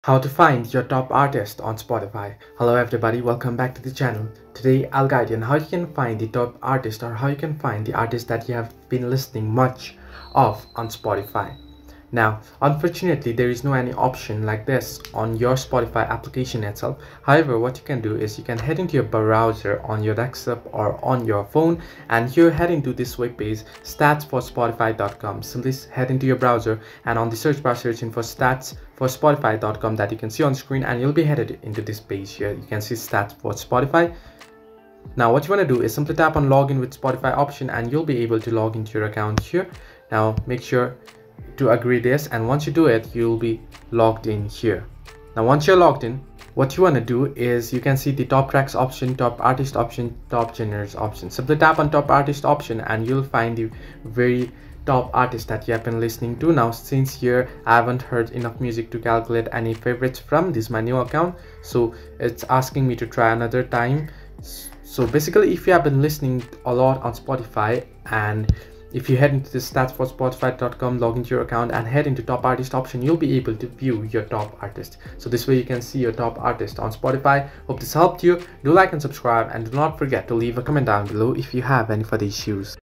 How to find your top artist on Spotify. Hello everybody, welcome back to the channel. Today I'll guide you on how you can find the top artist or how you can find the artist that you have been listening much of on Spotify. Now, unfortunately, there is no any option like this on your Spotify application itself. However, what you can do is you can head into your browser on your desktop or on your phone, and you head into this web page statsforspotify.com. Simply head into your browser and on the search bar searching for statsforspotify.com that you can see on screen, and you'll be headed into this page here. You can see stats for Spotify. Now what you want to do is simply tap on login with Spotify option and you'll be able to log into your account here. Now make sure to agree this, and once you do it you'll be logged in here. Now once you're logged in, what you want to do is you can see the top tracks option, top artist option, top genres option. Simply tap on top artist option and you'll find the very top artist that you have been listening to. Now since here I haven't heard enough music to calculate any favorites from this my new account, so it's asking me to try another time. So basically, if you have been listening a lot on Spotify, and if you head into the statsforspotify.com, log into your account and head into top artist option, you'll be able to view your top artist. So this way you can see your top artist on Spotify. Hope this helped you. Do like and subscribe, and do not forget to leave a comment down below if you have any further issues.